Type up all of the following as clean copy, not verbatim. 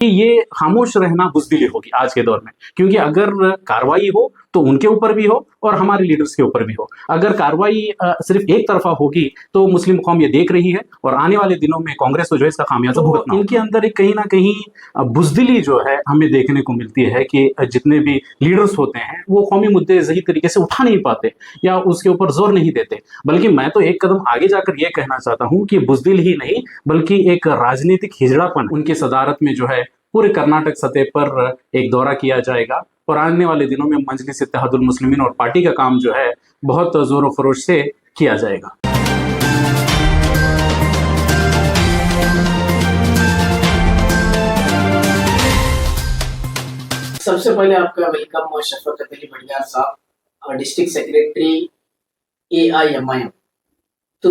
कि ये खामोश रहना बुज़दिली होगी आज के दौर में, क्योंकि अगर कार्रवाई हो तो उनके ऊपर भी हो और हमारे लीडर्स के ऊपर भी हो। अगर कार्रवाई सिर्फ एक तरफा होगी तो मुस्लिम कौम ये देख रही है और आने वाले दिनों में कांग्रेस को जो है इसका खामियाजा भुगतना होगा। इनके अंदर एक कहीं ना कहीं बुज़दिली जो है हमें देखने को मिलती है कि जितने भी लीडर्स होते हैं वो कौमी मुद्दे सही तरीके से उठा नहीं पाते या उसके ऊपर जोर नहीं देते। बल्कि मैं तो एक कदम आगे जाकर ये कहना चाहता हूँ कि बुज़दिल ही नहीं बल्कि एक राजनीतिक हिजड़ापन उनकी सदारत में जो है पूरे कर्नाटक सतह पर एक दौरा किया जाएगा और आने वाले दिनों में मजलिस इत्तेहादुल मुस्लिमीन और पार्टी का काम जो है बहुत जोरों खरोश से किया जाएगा। सबसे पहले आपका वेलकम शफकत अली बड़ियार साहब, डिस्ट्रिक्ट सेक्रेटरी AIMIM। तो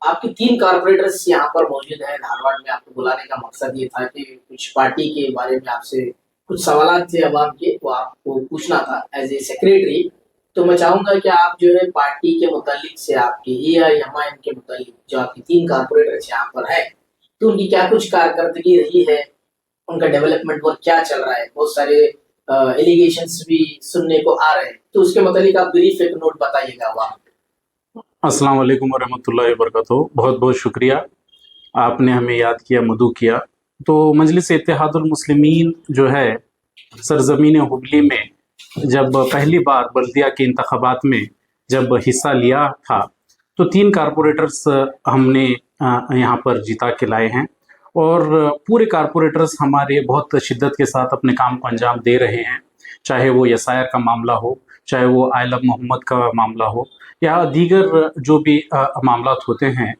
आपके 3 कारपोरेटर्स यहाँ पर मौजूद हैं धारवाड़ में। आपको बुलाने का मकसद ये था कि कुछ पार्टी के बारे में आपसे कुछ सवाल थे अवाम के, वो आपको पूछना था एज ए सेक्रेटरी। तो मैं चाहूंगा कि आप जो है पार्टी के मुतालिक से, आपके AIMIM के मुतालिक जो आपकी 3 कारपोरेटर्स यहाँ पर है, तो उनकी क्या कुछ कारकर्दगी रही है, उनका डेवलपमेंट वर्क क्या चल रहा है। बहुत सारे एलिगेशंस भी सुनने को आ रहे हैं, तो उसके मुतालिक आप ब्रीफ एक नोट बताइएगा वहाँ। अस्सलाम वालेकुम वरहमतुल्लाहि वबरकातुहू। बहुत बहुत शुक्रिया, आपने हमें याद किया, मदू किया। तो मजलिस इत्तेहादुल मुस्लिमीन जो है सरजमीन हुबली में जब पहली बार बल्दिया के इंतखाबात में जब हिस्सा लिया था तो 3 कारपोरेटर्स हमने यहाँ पर जिता के लाए हैं और पूरे कारपोरेटर्स हमारे बहुत शिद्दत के साथ अपने काम को अंजाम दे रहे हैं। चाहे वो यसायर का मामला हो, चाहे वो आयलब मोहम्मद का मामला हो या दीगर जो भी मामलात होते हैं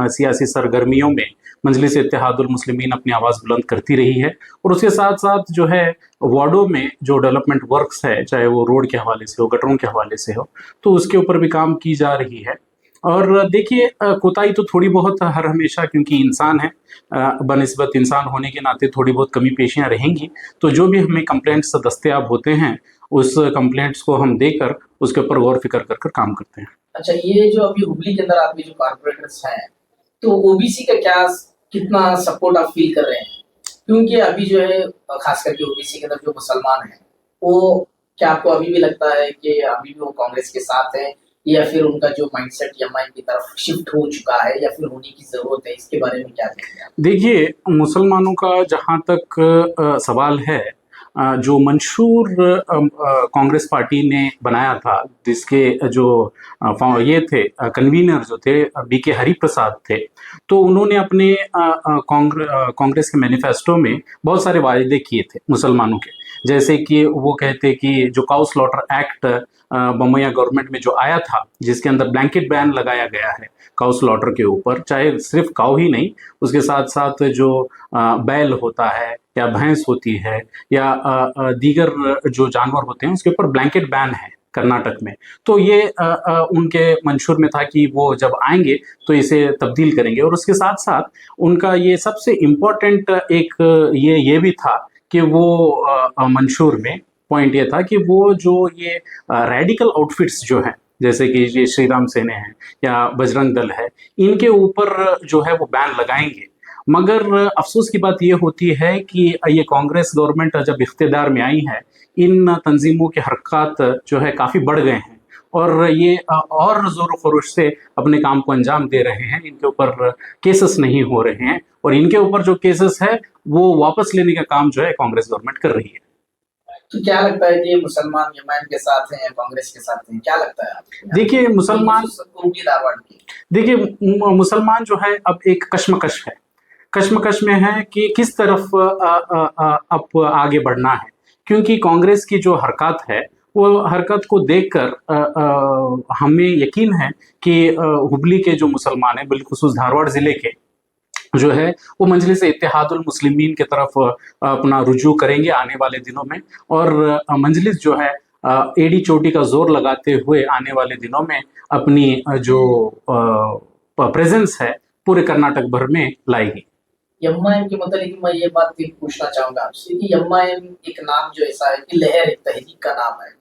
सियासी सरगर्मियों में मजलिस इत्तेहादुल मुस्लिमीन अपनी आवाज़ बुलंद करती रही है। और उसके साथ साथ जो है वार्डों में जो डेवलपमेंट वर्क्स है, चाहे वो रोड के हवाले से हो, गटरों के हवाले से हो, तो उसके ऊपर भी काम की जा रही है। और देखिए कोताही तो थोड़ी बहुत हर हमेशा, क्योंकि इंसान है, बनिस्बत इंसान होने के नाते थोड़ी बहुत कमी पेशियाँ रहेंगी। तो जो भी हमें कंप्लेंट्स दस्तयाब होते हैं उस कंप्लेंट्स को हम देकर उसके ऊपर गौर फिक्र कर काम करते हैं। अच्छा, ये जो अभी हुबली के अंदर आपके जो कारपोरेटर्स हैं, तो OBC का क्या कितना सपोर्ट आप फील कर रहे हैं? क्योंकि अभी जो है खास करके OBC के अंदर जो मुसलमान हैं, वो क्या आपको अभी भी लगता है कि अभी भी वो कांग्रेस के साथ है, या फिर उनका जो माइंडसेट MIM की तरफ शिफ्ट हो चुका है, या फिर होने की जरूरत है? इसके बारे में क्या कहेंगे आप? देखिए, मुसलमानों का जहाँ तक सवाल है, जो मंशूर कांग्रेस पार्टी ने बनाया था, जिसके जो ये थे कन्वीनर जो थे BK हरिप्रसाद थे, तो उन्होंने अपने कांग्रेस के मैनिफेस्टो में बहुत सारे वायदे किए थे मुसलमानों के। जैसे कि वो कहते कि जो काउ स्लॉटर एक्ट बमैया गवर्नमेंट में जो आया था, जिसके अंदर ब्लैंकेट बैन लगाया गया है काउ स्लॉटर के ऊपर, चाहे सिर्फ काउ ही नहीं, उसके साथ साथ जो बैल होता है या भैंस होती है या दीगर जो जानवर होते हैं, उसके ऊपर ब्लैंकेट बैन है कर्नाटक में। तो ये उनके मंशूर में था कि वो जब आएंगे तो इसे तब्दील करेंगे। और उसके साथ साथ उनका ये सबसे इम्पोर्टेंट एक ये भी था कि वो मंशूर में पॉइंट ये था कि वो जो ये रेडिकल आउटफिट्स जो हैं, जैसे कि ये श्री राम सेना है या बजरंग दल है, इनके ऊपर जो है वो बैन लगाएंगे। मगर अफसोस की बात ये होती है कि ये कांग्रेस गवर्नमेंट जब इख्तियार में आई है, इन तंजीमों के हरकत जो है काफ़ी बढ़ गए हैं और ये और ज़ोर खरोश से अपने काम को अंजाम दे रहे हैं। इनके ऊपर केसेस नहीं हो रहे हैं और इनके ऊपर जो केसेस है वो वापस लेने का काम जो है कांग्रेस गवर्नमेंट कर रही है। तो क्या लगता है कि मुसलमान MIM के साथ हैं या कांग्रेस के साथ हैं? क्या लगता है आपको? देखिए मुसलमान मुसलमान जो है अब एक कश्मकश में है कि किस तरफ अब आगे बढ़ना है, क्योंकि कांग्रेस की जो हरकत है वो हरकत को देखकर हमें यकीन है कि हुबली के जो मुसलमान हैं, बिलखुसूस धारवाड़ ज़िले के जो है, वो मजलिस इत्तेहादुल मुस्लिमीन की तरफ अपना रुजू करेंगे आने वाले दिनों में। और मजलिस जो है एड़ी चोटी का जोर लगाते हुए आने वाले दिनों में अपनी जो प्रेजेंस है पूरे कर्नाटक भर में लाएगी। MIM के मतलब मैं ये बात पूछना चाहूंगा आपसे कि MIM एक नाम जो ऐसा है कि लहर, एक तहरीक का नाम है,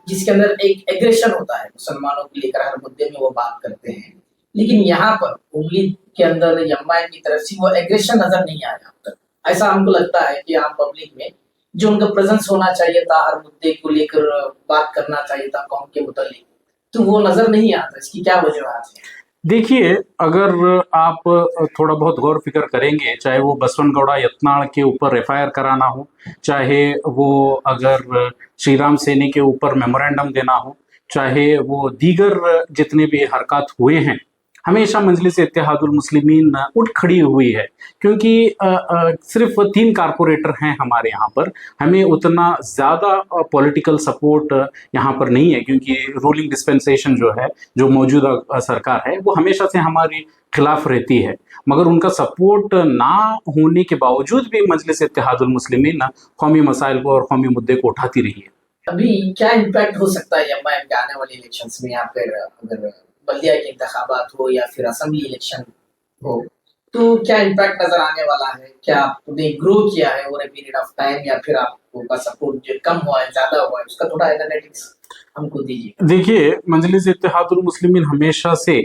जिसके अंदर एक एग्रेशन होता है, मुसलमानों को लेकर हर मुद्दे में वो बात करते हैं। लेकिन यहाँ पर हुबली के अंदर MIM की तरफ से वो एग्रेशन नजर नहीं आया अब तक। ऐसा हमको लगता है कि आम पब्लिक में जो उनका प्रेजेंस होना चाहिए था, हर मुद्दे को लेकर बात करना चाहिए था कौम के मुतालिक, तो वो नजर नहीं आता। इसकी क्या वजूहत है? देखिए, अगर आप थोड़ा बहुत गौर फिक्र करेंगे, चाहे वो बसवन गौड़ा यत्नाड़ के ऊपर एफआईआर कराना हो, चाहे वो अगर श्री राम सैनी के ऊपर मेमोरेंडम देना हो, चाहे वो दीगर जितने भी हरकत हुए हैं, हमेशा मजलिस इत्तेहादुल मुस्लिमीन उठ खड़ी हुई है। क्योंकि सिर्फ 3 कारपोरेटर हैं हमारे यहाँ पर, हमें उतना ज़्यादा पॉलिटिकल सपोर्ट यहाँ पर नहीं है, क्योंकि रूलिंग डिस्पेंसेशन जो है, जो मौजूदा सरकार है, वो हमेशा से हमारी खिलाफ रहती है। मगर उनका सपोर्ट ना होने के बावजूद भी मजलिस इत्तेहादुल मुस्लिमीन कौमी मसाइल को और कौमी मुद्दे को उठाती रही है। अभी क्या इम्पैक्ट हो सकता है एमआईएम के आने वाले इलेक्शंस में, या फिर अगर बल्दिया के इंतखाबात हो या फिर असेंबली इलेक्शन हो, तो क्या इम्पैक्ट नजर आने वाला है? क्या आपने ग्रो किया है over a period of time, या फिर आपको का सपोर्ट जो कम हुआ है, ज्यादा हुआ है, उसका थोड़ा एनालिटिक्स हमको दीजिए। देखिए, मजलिस इत्तेहादुल मुस्लिमीन हमेशा से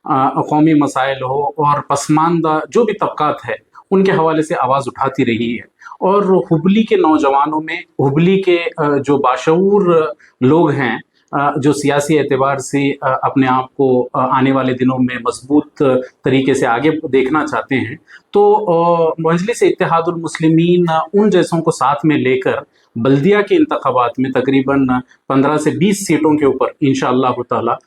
कौमी मसाइल हो और पसमानदा जो भी तबकात है, उनके हवाले से आवाज़ उठाती रही है। और हुबली के नौजवानों में, हुबली के जो बाशऊर लोग हैं, जो सियासी एतबार से अपने आप को आने वाले दिनों में मजबूत तरीके से आगे देखना चाहते हैं, तो मजलिस इत्तेहादुल मुस्लिमीन उन जैसों को साथ में लेकर बल्दिया के इंतखाबात में तकरीबन 15 से 20 सीटों के ऊपर इंशाअल्लाह ताला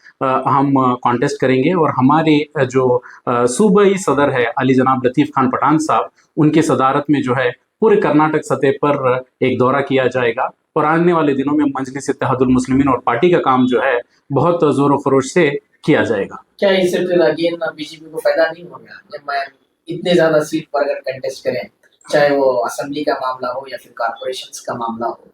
हम कॉन्टेस्ट करेंगे। और हमारे जो सूबाई सदर है अली जनाब लतीफ़ खान पठान साहब, उनकी सदारत में जो है पूरे कर्नाटक सतह पर एक दौरा किया जाएगा। और आने वाले दिनों में मजलिस इत्तेहादुल मुस्लिमीन और पार्टी का काम जो है बहुत ज़ोर खरोश से किया जाएगा। क्या इससे फिर अगेन बीजेपी को फायदा नहीं होगा जब मैं इतने ज्यादा सीट पर अगर कंटेस्ट करें, चाहे वो असेंबली का मामला हो या फिर कॉर्पोरेशंस का मामला हो,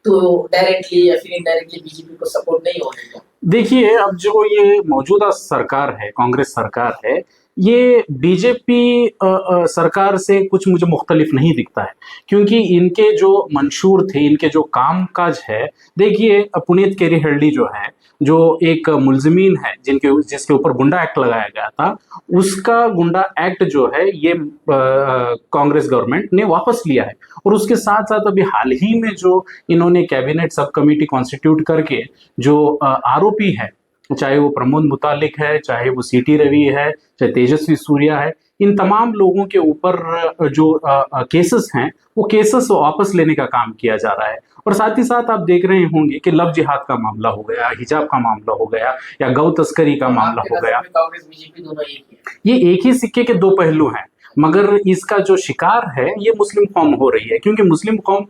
तो डायरेक्टली या फिर इनडायरेक्टली बीजेपी को सपोर्ट नहीं होगा? देखिए, अब जो ये मौजूदा सरकार है, कांग्रेस सरकार है, ये बीजेपी सरकार से कुछ मुझे मुख्तलिफ नहीं दिखता है। क्योंकि इनके जो मंशूर थे, इनके जो काम काज है, देखिए पुनीत केरीहल्ली जो है, जो एक मुलजमीन है जिसके ऊपर गुंडा एक्ट लगाया गया था, उसका गुंडा एक्ट जो है ये कांग्रेस गवर्नमेंट ने वापस लिया है। और उसके साथ साथ अभी हाल ही में जो इन्होंने कैबिनेट सब कमेटी कॉन्स्टिट्यूट करके जो आरोपी है, चाहे वो प्रमोद मुतालिक है, चाहे वो सीटी रवि है, चाहे तेजस्वी सूर्या है, इन तमाम लोगों के ऊपर जो केसेस हैं, वो केसेस वापस लेने का काम किया जा रहा है। और साथ ही साथ आप देख रहे होंगे कि लव जिहाद का मामला हो गया, हिजाब का मामला हो गया, या गौ तस्करी का मामला हो गया। कांग्रेस बीजेपी दोनों एक ही है। ये एक ही सिक्के के 2 पहलू हैं, मगर इसका जो शिकार है ये मुस्लिम कौम हो रही है। क्योंकि मुस्लिम कौम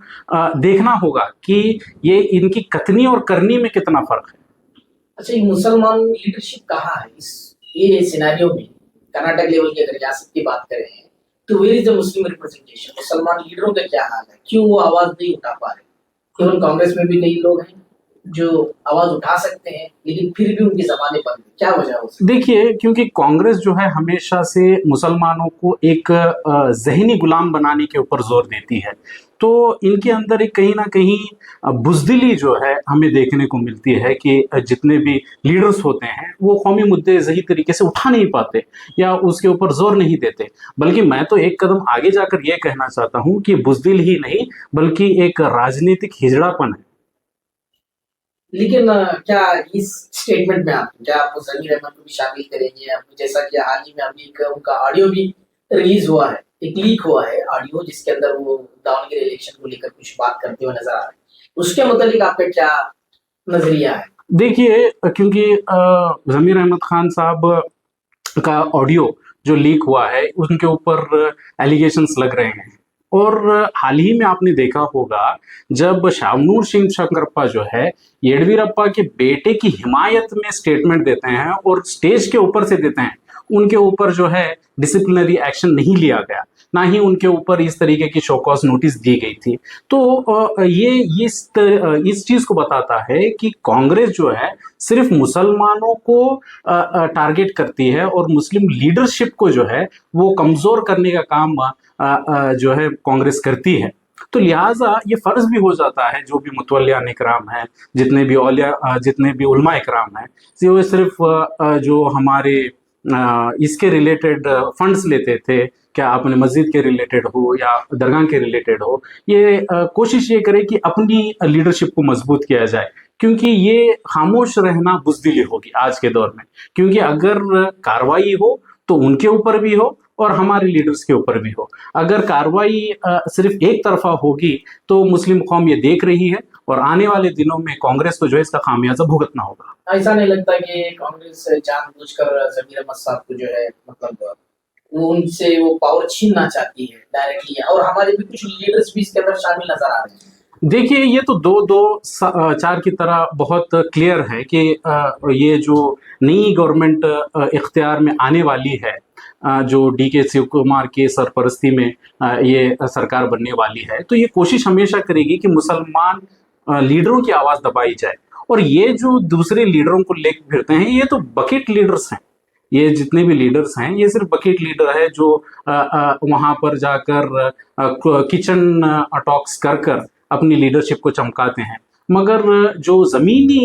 देखना होगा कि ये इनकी कथनी और करनी में कितना फर्क है। अच्छा, ये मुसलमान लीडरशिप कहाँ है इस ये सिनेरियो में? कर्नाटक लेवल की अगर रियासत की बात करें, तो where is the Muslim representation? मुसलमान लीडरों का क्या हाल है? क्यों वो आवाज नहीं उठा पा रहे? केवल कांग्रेस में भी कई लोग हैं जो आवाज उठा सकते हैं, लेकिन फिर भी उनकी जबानें बंद हैं। क्या वजह हो सकती है? देखिए, क्योंकि कांग्रेस जो है हमेशा से मुसलमानों को एक जहनी गुलाम बनाने के ऊपर जोर देती है, तो इनके अंदर एक कहीं ना कहीं बुजदिली जो है हमें देखने को मिलती है कि जितने भी लीडर्स होते हैं वो कौमी मुद्दे सही तरीके से उठा नहीं पाते या उसके ऊपर जोर नहीं देते। बल्कि मैं तो एक कदम आगे जाकर यह कहना चाहता हूं कि बुजदिल ही नहीं, बल्कि एक राजनीतिक हिजड़ापन है। लेकिन क्या इस स्टेटमेंट में आप क्या आप जमीर अहमद को भी शामिल करेंगे? आप जैसा कि हाल ही में अभी उनका ऑडियो भी रिलीज हुआ है, एक लीक हुआ है ऑडियो, जिसके अंदर वो दावणगेरे इलेक्शन को लेकर कुछ बात करते हुए नजर आ रहे हैं। उसके मुतालिक आपका क्या नजरिया है? देखिए, क्योंकि जमीर अहमद खान साहब का ऑडियो जो लीक हुआ है उनके ऊपर एलिगेशंस लग रहे हैं। और हाल ही में आपने देखा होगा जब शामनूर सिंह शंकरप्पा जो है येडियुरप्पा के बेटे की हिमायत में स्टेटमेंट देते हैं और स्टेज के ऊपर से देते हैं, उनके ऊपर जो है डिसिप्लिनरी एक्शन नहीं लिया गया, ना ही उनके ऊपर इस तरीके की शो कॉज नोटिस दी गई थी। तो ये इस चीज को बताता है कि कांग्रेस जो है सिर्फ मुसलमानों को टारगेट करती है और मुस्लिम लीडरशिप को जो है वो कमजोर करने का काम जो है कांग्रेस करती है। तो लिहाजा ये फर्ज भी हो जाता है जो भी मुतवल्लियान इकराम हैं, जितने भी औलिया, जितने भी उलमा इकराम हैं, वो सिर्फ जो हमारे इसके रिलेटेड फंड्स लेते थे, क्या अपने मस्जिद के रिलेटेड हो या दरगाह के रिलेटेड हो, ये कोशिश ये करे कि अपनी लीडरशिप को मजबूत किया जाए, क्योंकि ये खामोश रहना बुज़दिली होगी आज के दौर में। क्योंकि अगर कार्रवाई हो तो उनके ऊपर भी हो और हमारे लीडर्स के ऊपर भी हो। अगर कार्रवाई सिर्फ एक तरफा होगी तो मुस्लिम कौम ये देख रही है और आने वाले दिनों में कांग्रेस को जो है इसका खामियाजा भुगतना होगा। ऐसा नहीं लगता कि कांग्रेस जानबूझकर जमीर अहमद साहब को जो है मतलब वो उनसे वो पावर छीनना चाहती है डायरेक्टली, और हमारे भी कुछ लीडर्स भी इसके अंदर शामिल नजर आ रहे हैं। देखिए, ये तो चार की तरह बहुत क्लियर है कि ये जो नई गवर्नमेंट इख्तियार में आने वाली है, जो डीके शिव कुमार के सरपरस्ती में ये सरकार बनने वाली है, तो ये कोशिश हमेशा करेगी कि मुसलमान लीडरों की आवाज़ दबाई जाए। और ये जो दूसरे लीडरों को लेकर फिरते हैं, ये तो बकेट लीडर्स हैं। ये जितने भी लीडर्स हैं ये सिर्फ बकेट लीडर है जो वहाँ पर जाकर किचन टॉक्स कर अपनी लीडरशिप को चमकाते हैं। मगर जो ज़मीनी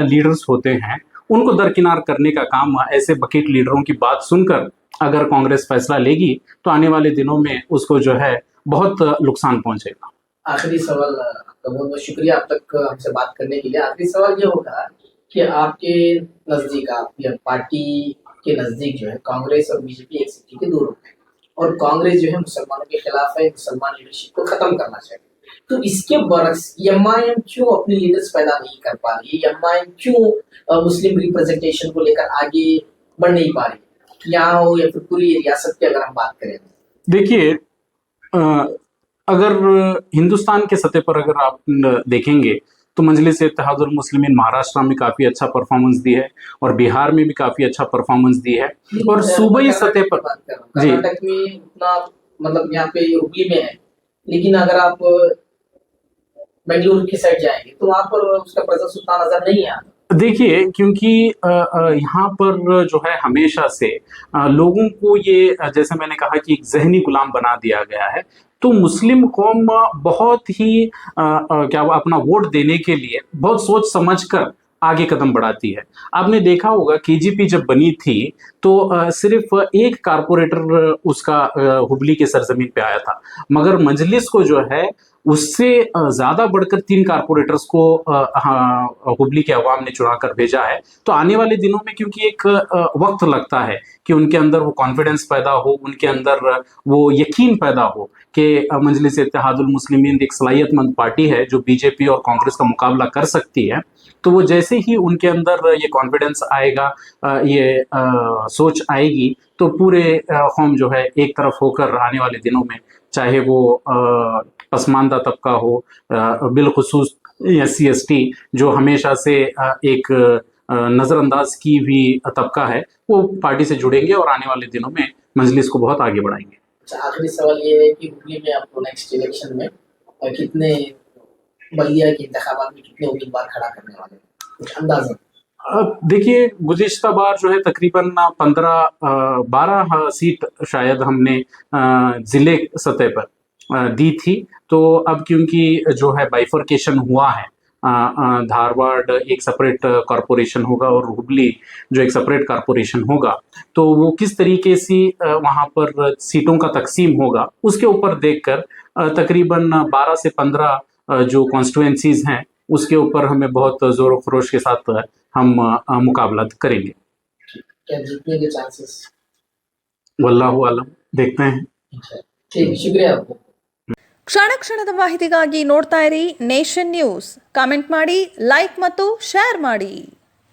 लीडर्स होते हैं उनको दरकिनार करने का काम ऐसे बकेट लीडरों की बात सुनकर अगर कांग्रेस फैसला लेगी तो आने वाले दिनों में उसको जो है बहुत नुकसान पहुंचेगा। आखिरी सवाल, आपका बहुत बहुत शुक्रिया अब तक हमसे बात करने के लिए। आखिरी सवाल ये होगा कि आपके नजदीक, आपकी पार्टी के नजदीक जो है कांग्रेस और बीजेपी एक सिक्के के दो रुख हैं, और कांग्रेस जो है मुसलमानों के खिलाफ है, मुसलमान लीडरशिप को खत्म करना चाहिए। तो इसके बरक्स एमआईएम क्यों अपनी लीडर्स पैदा नहीं कर पा रही है? एमआईएम क्यों मुस्लिम रिप्रेजेंटेशन को लेकर आगे बढ़ नहीं पा रही, यहाँ हो या फिर पूरी रियासत की अगर हम बात करें? देखिए, अगर हिंदुस्तान के सतह पर अगर आप देखेंगे तो मजलिस इत्तेहादुल मुस्लिमीन महाराष्ट्र में काफ़ी अच्छा परफॉर्मेंस दी है और बिहार में भी काफ़ी अच्छा परफॉर्मेंस दी है। और सूबाई सतह पर जी, कर्नाटक में उतना मतलब यहाँ पे हुगली में है, लेकिन अगर आप बेंगलुरु की साइड जाएंगे तो वहाँ पर उसका प्रेजेंस उतना नजर नहीं आता। देखिए, क्योंकि यहाँ पर जो है हमेशा से लोगों को ये जैसे मैंने कहा कि एक जहनी गुलाम बना दिया गया है। तो मुस्लिम कौम बहुत ही क्या अपना वोट देने के लिए बहुत सोच समझ कर आगे कदम बढ़ाती है। आपने देखा होगा केजीपी जब बनी थी तो सिर्फ एक कारपोरेटर उसका हुबली के सरजमीन पे आया था, मगर मजलिस को जो है उससे ज़्यादा बढ़कर 3 कारपोरेटर्स को हुबली के अवाम ने चुना कर भेजा है। तो आने वाले दिनों में क्योंकि एक वक्त लगता है कि उनके अंदर वो कॉन्फिडेंस पैदा हो, उनके अंदर वो यकीन पैदा हो कि मजलिस इत्तेहादुल मुस्लिमीन एक सलाहियतमंद पार्टी है जो बीजेपी और कांग्रेस का मुकाबला कर सकती है। तो वो जैसे ही उनके अंदर ये कॉन्फिडेंस आएगा, ये सोच आएगी, तो पूरे कौम जो है एक तरफ होकर आने वाले दिनों में, चाहे वो पसमानदा तबका हो, बिलखुसूस SC/ST जो हमेशा से एक नज़रअंदाज की भी तबका है, वो पार्टी से जुड़ेंगे और आने वाले दिनों में मजलिस को बहुत आगे बढ़ाएंगे। अच्छा, आखिरी सवाल ये है कि हुगली में आपको नेक्स्ट इलेक्शन में कितने, बलिया के इंतखाबात में कितने उम्मीदवार खड़ा करने वाले हैं, कुछ अंदाजा? देखिए, गुज़िश्ता बार जो है तकरीबन 12 सीट शायद हमने ज़िले सतह पर दी थी। तो अब क्योंकि जो है बाइफर्केशन हुआ है, धारवाड़ एक सेपरेट कॉरपोरेशन होगा और हुबली जो एक सेपरेट कॉरपोरेशन होगा, तो वो किस तरीके से वहाँ पर सीटों का तकसीम होगा उसके ऊपर देखकर तकरीबन 12 से 15 जो कॉन्स्टिट्यूएंसीज हैं उसके ऊपर हमें बहुत ज़ोर खरोश के साथ हम मुकाबला करेंगे। क्या जीतने के चांसेस? वल्लाहु आलम, देखते हैं। ठीक, शुक्रिया आपको। ಕ್ಷಣ ಕ್ಷಣದ ಮಾಹಿತಿಗಾಗಿ ನೋಡ್ತಾ ಇರಿ ನೇಷನ್ ನ್ಯೂಸ್. ಕಾಮೆಂಟ್ ಮಾಡಿ, ಲೈಕ್ ಮತ್ತು ಶೇರ್ ಮಾಡಿ.